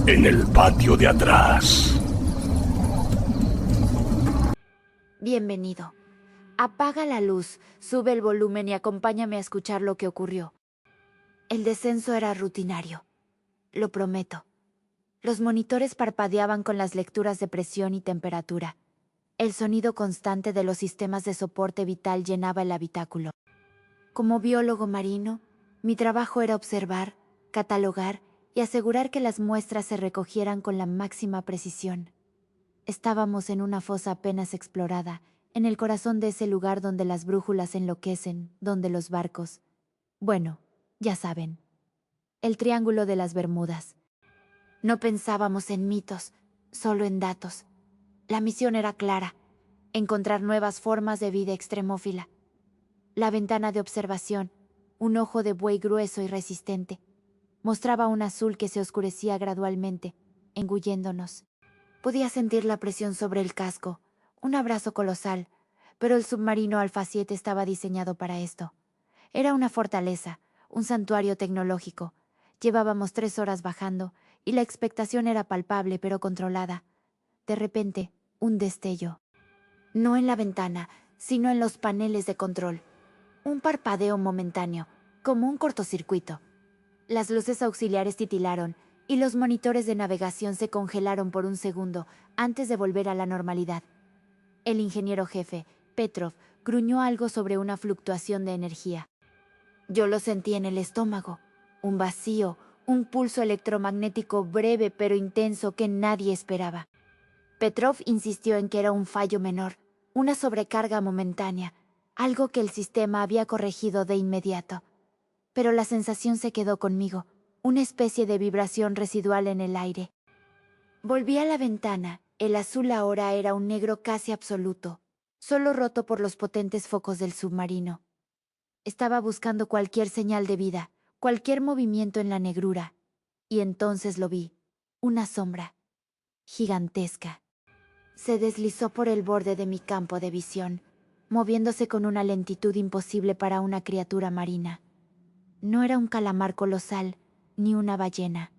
En el patio de atrás. Bienvenido. Apaga la luz, sube el volumen y acompáñame a escuchar lo que ocurrió. El descenso era rutinario. Lo prometo. Los monitores parpadeaban con las lecturas de presión y temperatura. El sonido constante de los sistemas de soporte vital llenaba el habitáculo. Como biólogo marino, mi trabajo era observar, catalogar y asegurar que las muestras se recogieran con la máxima precisión. Estábamos en una fosa apenas explorada, en el corazón de ese lugar donde las brújulas enloquecen, donde los barcos... Bueno, ya saben. El Triángulo de las Bermudas. No pensábamos en mitos, solo en datos. La misión era clara: encontrar nuevas formas de vida extremófila. La ventana de observación, un ojo de buey grueso y resistente, mostraba un azul que se oscurecía gradualmente, engulléndonos. Podía sentir la presión sobre el casco, un abrazo colosal, pero el submarino Alpha 7 estaba diseñado para esto. Era una fortaleza, un santuario tecnológico. Llevábamos 3 horas bajando, y la expectación era palpable pero controlada. De repente, un destello. No en la ventana, sino en los paneles de control. Un parpadeo momentáneo, como un cortocircuito. Las luces auxiliares titilaron, y los monitores de navegación se congelaron por un segundo antes de volver a la normalidad. El ingeniero jefe, Petrov, gruñó algo sobre una fluctuación de energía. Yo lo sentí en el estómago, un vacío, un pulso electromagnético breve pero intenso que nadie esperaba. Petrov insistió en que era un fallo menor, una sobrecarga momentánea, algo que el sistema había corregido de inmediato. Pero la sensación se quedó conmigo, una especie de vibración residual en el aire. Volví a la ventana. El azul ahora era un negro casi absoluto, solo roto por los potentes focos del submarino. Estaba buscando cualquier señal de vida, cualquier movimiento en la negrura, y entonces lo vi, una sombra, gigantesca. Se deslizó por el borde de mi campo de visión, moviéndose con una lentitud imposible para una criatura marina. No era un calamar colosal, ni una ballena.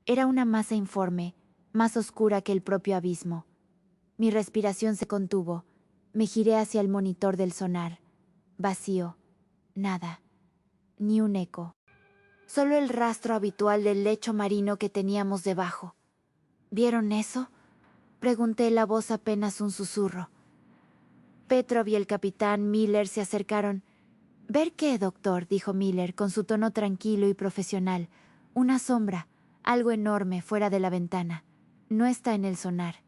Era una masa informe, más oscura que el propio abismo. Mi respiración se contuvo. Me giré hacia el monitor del sonar. Vacío. Nada. Ni un eco. Solo el rastro habitual del lecho marino que teníamos debajo. ¿Vieron eso?, pregunté, la voz apenas un susurro. Petrov y el capitán Miller se acercaron. «¿Ver qué, doctor?», dijo Miller, con su tono tranquilo y profesional. «Una sombra, algo enorme, fuera de la ventana. No está en el sonar».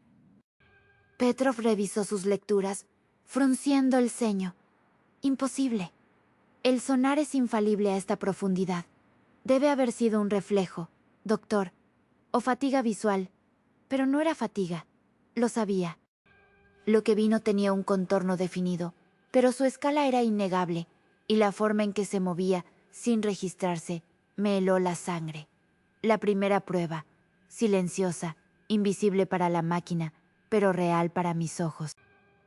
Petrov revisó sus lecturas, frunciendo el ceño. «Imposible. El sonar es infalible a esta profundidad. Debe haber sido un reflejo, doctor, o fatiga visual. Pero no era fatiga. Lo sabía. Lo que vi no tenía un contorno definido, pero su escala era innegable, y la forma en que se movía, sin registrarse, me heló la sangre. La primera prueba, silenciosa, invisible para la máquina, pero real para mis ojos.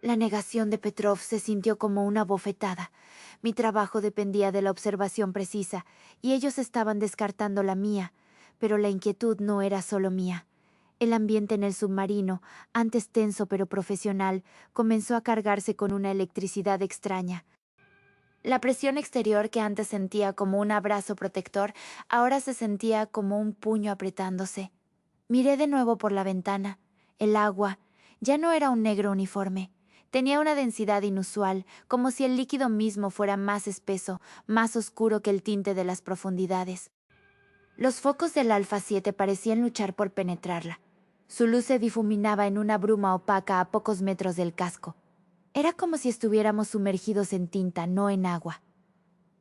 La negación de Petrov se sintió como una bofetada. Mi trabajo dependía de la observación precisa, y ellos estaban descartando la mía, pero la inquietud no era solo mía. El ambiente en el submarino, antes tenso pero profesional, comenzó a cargarse con una electricidad extraña. La presión exterior, que antes sentía como un abrazo protector, ahora se sentía como un puño apretándose. Miré de nuevo por la ventana. El agua ya no era un negro uniforme. Tenía una densidad inusual, como si el líquido mismo fuera más espeso, más oscuro que el tinte de las profundidades. Los focos del Alpha 7 parecían luchar por penetrarla. Su luz se difuminaba en una bruma opaca a pocos metros del casco. Era como si estuviéramos sumergidos en tinta, no en agua.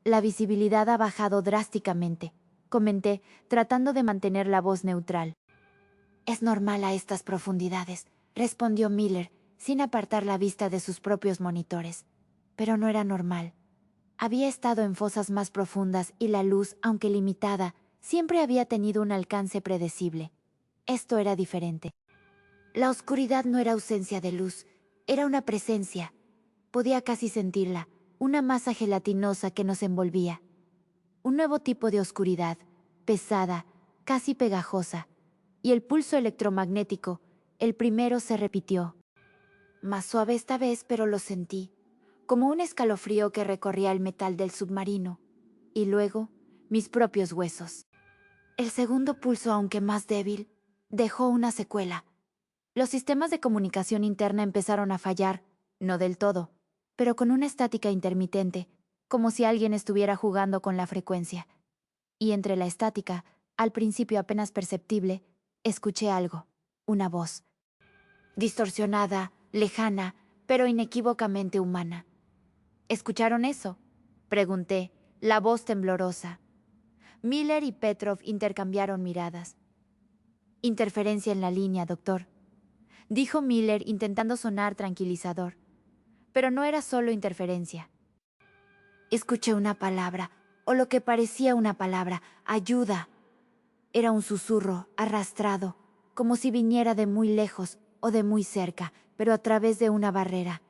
La visibilidad ha bajado drásticamente, comenté, tratando de mantener la voz neutral. «Es normal a estas profundidades», respondió Miller, sin apartar la vista de sus propios monitores. Pero no era normal. Había estado en fosas más profundas y la luz, aunque limitada, siempre había tenido un alcance predecible. Esto era diferente. La oscuridad no era ausencia de luz, era una presencia. Podía casi sentirla, una masa gelatinosa que nos envolvía. Un nuevo tipo de oscuridad, pesada, casi pegajosa. y el pulso electromagnético, el primero se repitió. Más suave esta vez, pero lo sentí, como un escalofrío que recorría el metal del submarino, y luego mis propios huesos. El segundo pulso, aunque más débil, dejó una secuela. Los sistemas de comunicación interna empezaron a fallar, no del todo, pero con una estática intermitente, como si alguien estuviera jugando con la frecuencia. Y entre la estática, al principio apenas perceptible, escuché algo, una voz. Distorsionada, lejana, pero inequívocamente humana. ¿Escucharon eso?, pregunté, la voz temblorosa. Miller y Petrov intercambiaron miradas. Interferencia en la línea, doctor, dijo Miller intentando sonar tranquilizador. Pero no era solo interferencia. Escuché una palabra, o lo que parecía una palabra, ayuda. Era un susurro, arrastrado, como si viniera de muy lejos o de muy cerca, pero a través de una barrera.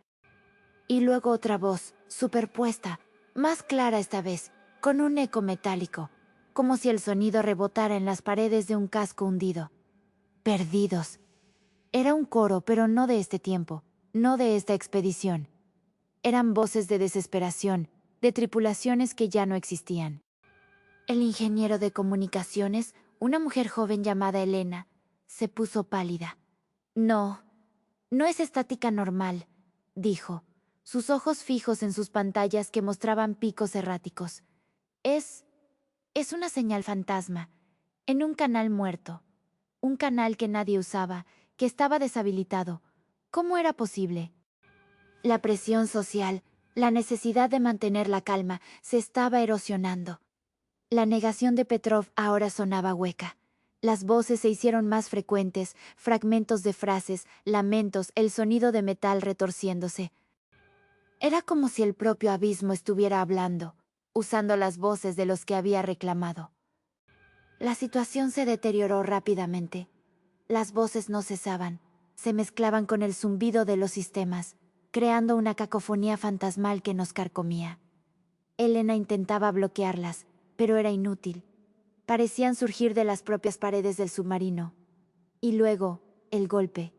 Y luego otra voz, superpuesta, más clara esta vez, con un eco metálico, como si el sonido rebotara en las paredes de un casco hundido. Perdidos. Era un coro, pero no de este tiempo, no de esta expedición. Eran voces de desesperación, de tripulaciones que ya no existían. El ingeniero de comunicaciones, una mujer joven llamada Elena, se puso pálida. No es estática normal, dijo, sus ojos fijos en sus pantallas que mostraban picos erráticos. Es una señal fantasma, en un canal muerto, un canal que nadie usaba, que estaba deshabilitado. ¿Cómo era posible? La presión social, la necesidad de mantener la calma, se estaba erosionando. La negación de Petrov ahora sonaba hueca. Las voces se hicieron más frecuentes, fragmentos de frases, lamentos, el sonido de metal retorciéndose. Era como si el propio abismo estuviera hablando, usando las voces de los que había reclamado. La situación se deterioró rápidamente. Las voces no cesaban, se mezclaban con el zumbido de los sistemas, creando una cacofonía fantasmal que nos carcomía. Elena intentaba bloquearlas, pero era inútil. Parecían surgir de las propias paredes del submarino. Y luego, el golpe.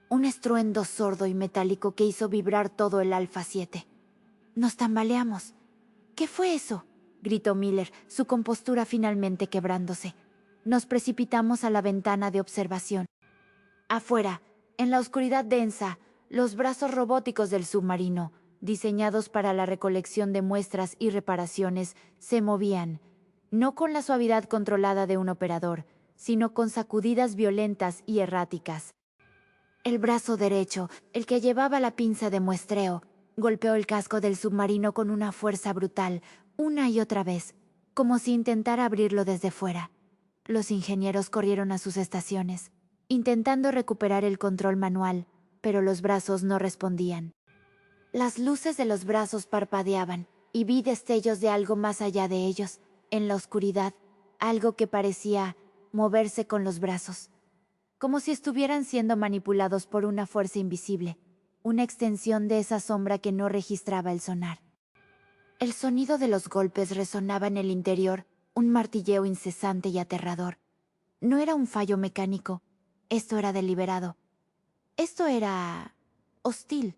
Un estruendo sordo y metálico que hizo vibrar todo el Alfa 7. Nos tambaleamos. ¿Qué fue eso?, gritó Miller, su compostura finalmente quebrándose. Nos precipitamos a la ventana de observación. Afuera, en la oscuridad densa, los brazos robóticos del submarino, diseñados para la recolección de muestras y reparaciones, se movían, no con la suavidad controlada de un operador, sino con sacudidas violentas y erráticas. El brazo derecho, el que llevaba la pinza de muestreo, golpeó el casco del submarino con una fuerza brutal, una y otra vez, como si intentara abrirlo desde fuera. Los ingenieros corrieron a sus estaciones, intentando recuperar el control manual, pero los brazos no respondían. Las luces de los brazos parpadeaban, y vi destellos de algo más allá de ellos, en la oscuridad, algo que parecía moverse con los brazos, como si estuvieran siendo manipulados por una fuerza invisible, una extensión de esa sombra que no registraba el sonar. El sonido de los golpes resonaba en el interior, un martilleo incesante y aterrador. No era un fallo mecánico, esto era deliberado. Esto era hostil.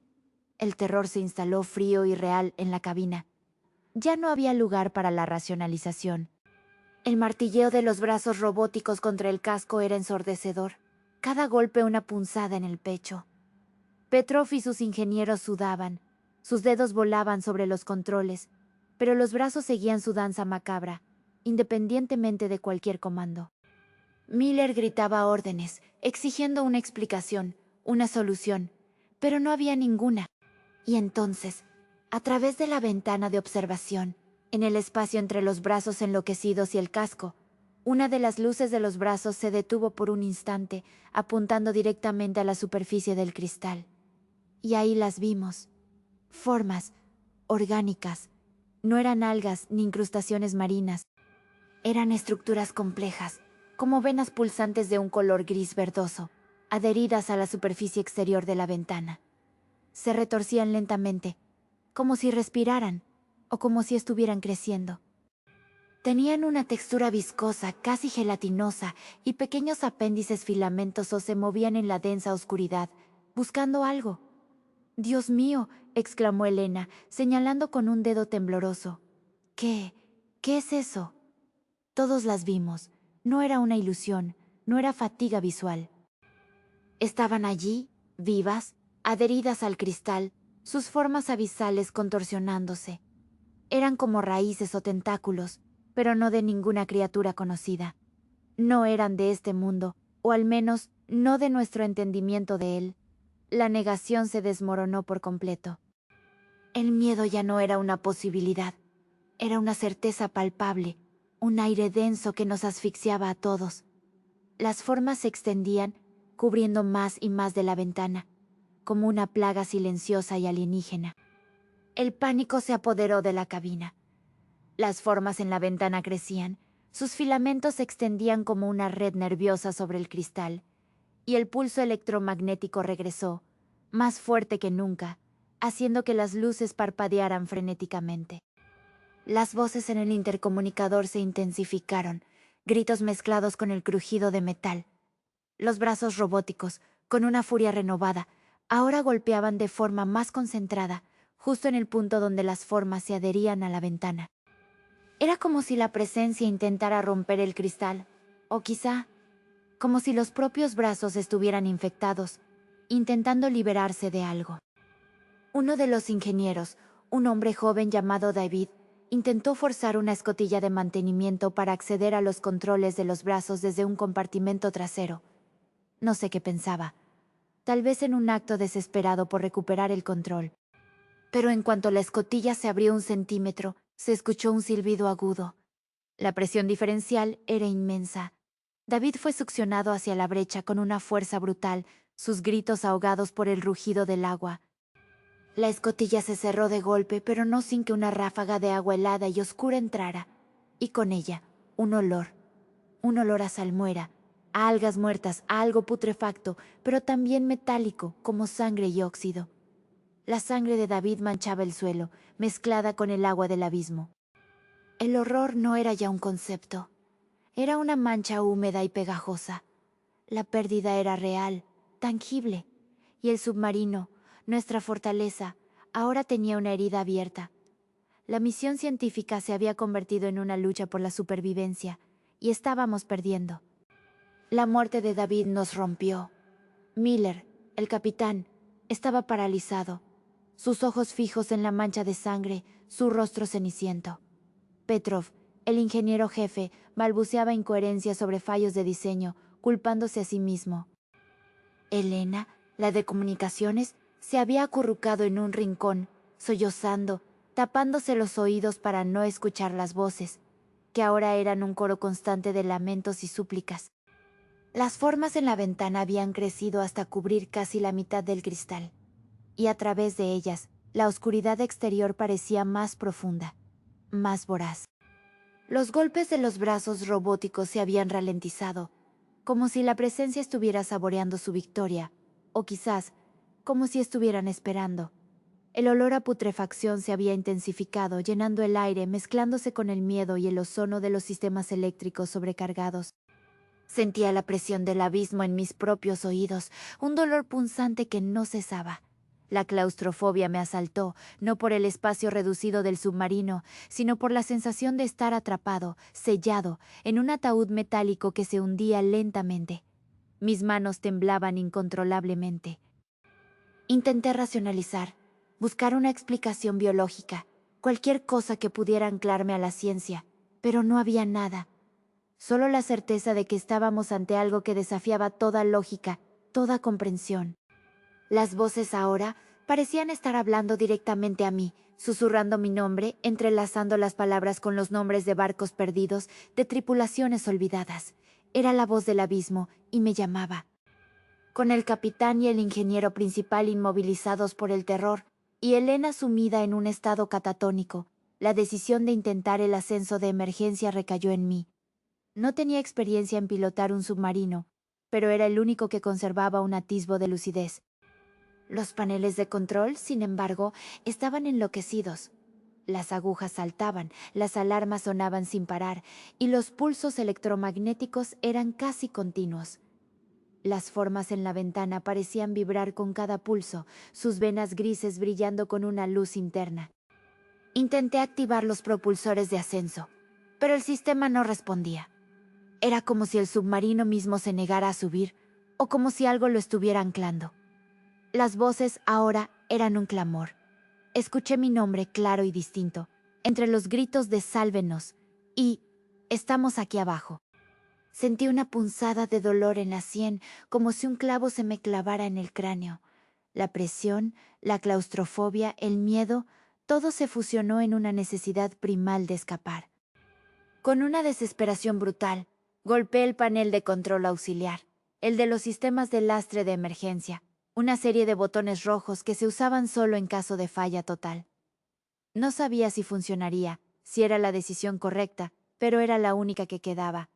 El terror se instaló frío y real en la cabina. Ya no había lugar para la racionalización. El martilleo de los brazos robóticos contra el casco era ensordecedor. Cada golpe una punzada en el pecho. Petrov y sus ingenieros sudaban. Sus dedos volaban sobre los controles, pero los brazos seguían su danza macabra, independientemente de cualquier comando. Miller gritaba órdenes, exigiendo una explicación, una solución, pero no había ninguna. Y entonces, a través de la ventana de observación, en el espacio entre los brazos enloquecidos y el casco, una de las luces de los brazos se detuvo por un instante, apuntando directamente a la superficie del cristal. Y ahí las vimos. Formas orgánicas. No eran algas ni incrustaciones marinas. Eran estructuras complejas, como venas pulsantes de un color gris verdoso, adheridas a la superficie exterior de la ventana. Se retorcían lentamente, como si respiraran, o como si estuvieran creciendo. Tenían una textura viscosa, casi gelatinosa, y pequeños apéndices filamentosos se movían en la densa oscuridad, buscando algo. «Dios mío», exclamó Elena, señalando con un dedo tembloroso. «¿Qué? ¿Qué es eso?» Todos las vimos. No era una ilusión, no era fatiga visual. Estaban allí, vivas, adheridas al cristal, sus formas abisales contorsionándose. Eran como raíces o tentáculos, pero no de ninguna criatura conocida. No eran de este mundo, o al menos no de nuestro entendimiento de él. La negación se desmoronó por completo. El miedo ya no era una posibilidad, era una certeza palpable, un aire denso que nos asfixiaba a todos. Las formas se extendían, cubriendo más y más de la ventana, como una plaga silenciosa y alienígena. El pánico se apoderó de la cabina. Las formas en la ventana crecían, sus filamentos se extendían como una red nerviosa sobre el cristal, y el pulso electromagnético regresó, más fuerte que nunca, haciendo que las luces parpadearan frenéticamente. Las voces en el intercomunicador se intensificaron, gritos mezclados con el crujido de metal. Los brazos robóticos, con una furia renovada, ahora golpeaban de forma más concentrada, justo en el punto donde las formas se adherían a la ventana. Era como si la presencia intentara romper el cristal, o quizá, como si los propios brazos estuvieran infectados, intentando liberarse de algo. Uno de los ingenieros, un hombre joven llamado David, intentó forzar una escotilla de mantenimiento para acceder a los controles de los brazos desde un compartimento trasero. No sé qué pensaba, tal vez en un acto desesperado por recuperar el control. Pero en cuanto la escotilla se abrió 1 centímetro, se escuchó un silbido agudo. La presión diferencial era inmensa. David fue succionado hacia la brecha con una fuerza brutal, sus gritos ahogados por el rugido del agua. La escotilla se cerró de golpe, pero no sin que una ráfaga de agua helada y oscura entrara, y con ella un olor a salmuera, a algas muertas, a algo putrefacto, pero también metálico, como sangre y óxido. La sangre de David manchaba el suelo, mezclada con el agua del abismo. El horror no era ya un concepto, era una mancha húmeda y pegajosa. La pérdida era real, tangible, y el submarino, nuestra fortaleza, ahora tenía una herida abierta. La misión científica se había convertido en una lucha por la supervivencia, y estábamos perdiendo. La muerte de David nos rompió. Miller, el capitán, estaba paralizado, sus ojos fijos en la mancha de sangre, su rostro ceniciento. Petrov, el ingeniero jefe, balbuceaba incoherencias sobre fallos de diseño, culpándose a sí mismo. Elena, la de comunicaciones, se había acurrucado en un rincón, sollozando, tapándose los oídos para no escuchar las voces, que ahora eran un coro constante de lamentos y súplicas. Las formas en la ventana habían crecido hasta cubrir casi la mitad del cristal, y a través de ellas, la oscuridad exterior parecía más profunda, más voraz. Los golpes de los brazos robóticos se habían ralentizado, como si la presencia estuviera saboreando su victoria, o quizás, como si estuvieran esperando. El olor a putrefacción se había intensificado, llenando el aire, mezclándose con el miedo y el ozono de los sistemas eléctricos sobrecargados. Sentía la presión del abismo en mis propios oídos, un dolor punzante que no cesaba. La claustrofobia me asaltó, no por el espacio reducido del submarino, sino por la sensación de estar atrapado, sellado, en un ataúd metálico que se hundía lentamente. Mis manos temblaban incontrolablemente. Intenté racionalizar, buscar una explicación biológica, cualquier cosa que pudiera anclarme a la ciencia, pero no había nada. Solo la certeza de que estábamos ante algo que desafiaba toda lógica, toda comprensión. Las voces ahora parecían estar hablando directamente a mí, susurrando mi nombre, entrelazando las palabras con los nombres de barcos perdidos, de tripulaciones olvidadas. Era la voz del abismo y me llamaba. Con el capitán y el ingeniero principal inmovilizados por el terror, y Elena sumida en un estado catatónico, la decisión de intentar el ascenso de emergencia recayó en mí. No tenía experiencia en pilotar un submarino, pero era el único que conservaba un atisbo de lucidez. Los paneles de control, sin embargo, estaban enloquecidos. Las agujas saltaban, las alarmas sonaban sin parar, y los pulsos electromagnéticos eran casi continuos. Las formas en la ventana parecían vibrar con cada pulso, sus venas grises brillando con una luz interna. Intenté activar los propulsores de ascenso, pero el sistema no respondía. Era como si el submarino mismo se negara a subir, o como si algo lo estuviera anclando. Las voces ahora eran un clamor. Escuché mi nombre claro y distinto, entre los gritos de "sálvenos" y "estamos aquí abajo". Sentí una punzada de dolor en la sien, como si un clavo se me clavara en el cráneo. La presión, la claustrofobia, el miedo, todo se fusionó en una necesidad primal de escapar. Con una desesperación brutal, golpeé el panel de control auxiliar, el de los sistemas de lastre de emergencia, una serie de botones rojos que se usaban solo en caso de falla total. No sabía si funcionaría, si era la decisión correcta, pero era la única que quedaba.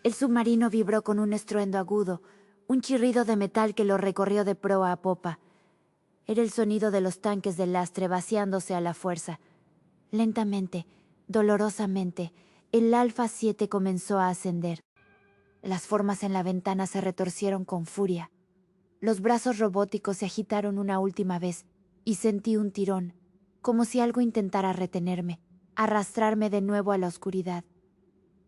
El submarino vibró con un estruendo agudo, un chirrido de metal que lo recorrió de proa a popa. Era el sonido de los tanques de lastre vaciándose a la fuerza. Lentamente, dolorosamente, el Alfa 7 comenzó a ascender. Las formas en la ventana se retorcieron con furia. Los brazos robóticos se agitaron una última vez y sentí un tirón, como si algo intentara retenerme, arrastrarme de nuevo a la oscuridad.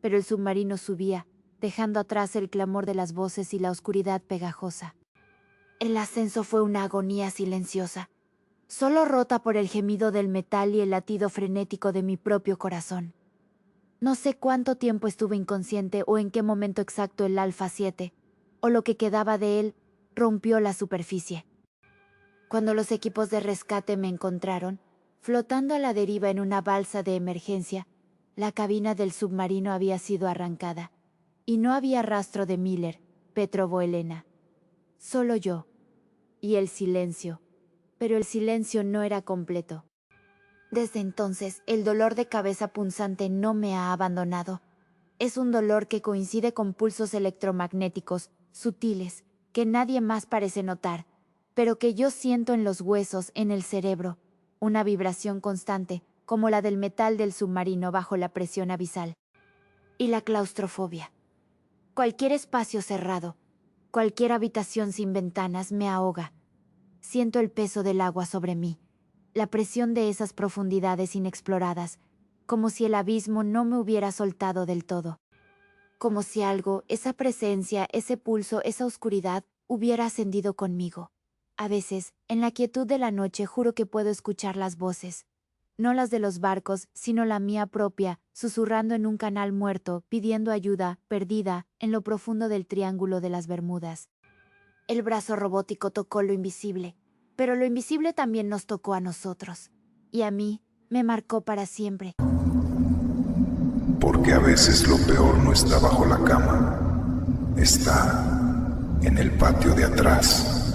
Pero el submarino subía, dejando atrás el clamor de las voces y la oscuridad pegajosa. El ascenso fue una agonía silenciosa, solo rota por el gemido del metal y el latido frenético de mi propio corazón. No sé cuánto tiempo estuve inconsciente o en qué momento exacto el Alfa 7, o lo que quedaba de él, rompió la superficie. Cuando los equipos de rescate me encontraron, flotando a la deriva en una balsa de emergencia, la cabina del submarino había sido arrancada, y no había rastro de Miller, Petrov o Elena. Solo yo, y el silencio, pero el silencio no era completo. Desde entonces, el dolor de cabeza punzante no me ha abandonado. Es un dolor que coincide con pulsos electromagnéticos, sutiles, que nadie más parece notar, pero que yo siento en los huesos, en el cerebro, una vibración constante, como la del metal del submarino bajo la presión abisal. Y la claustrofobia. Cualquier espacio cerrado, cualquier habitación sin ventanas me ahoga. Siento el peso del agua sobre mí, la presión de esas profundidades inexploradas, como si el abismo no me hubiera soltado del todo. Como si algo, esa presencia, ese pulso, esa oscuridad, hubiera ascendido conmigo. A veces, en la quietud de la noche, juro que puedo escuchar las voces. No las de los barcos, sino la mía propia, susurrando en un canal muerto, pidiendo ayuda, perdida, en lo profundo del Triángulo de las Bermudas. El brazo robótico tocó lo invisible, pero lo invisible también nos tocó a nosotros. Y a mí, me marcó para siempre. Porque a veces lo peor no está bajo la cama, está en el patio de atrás.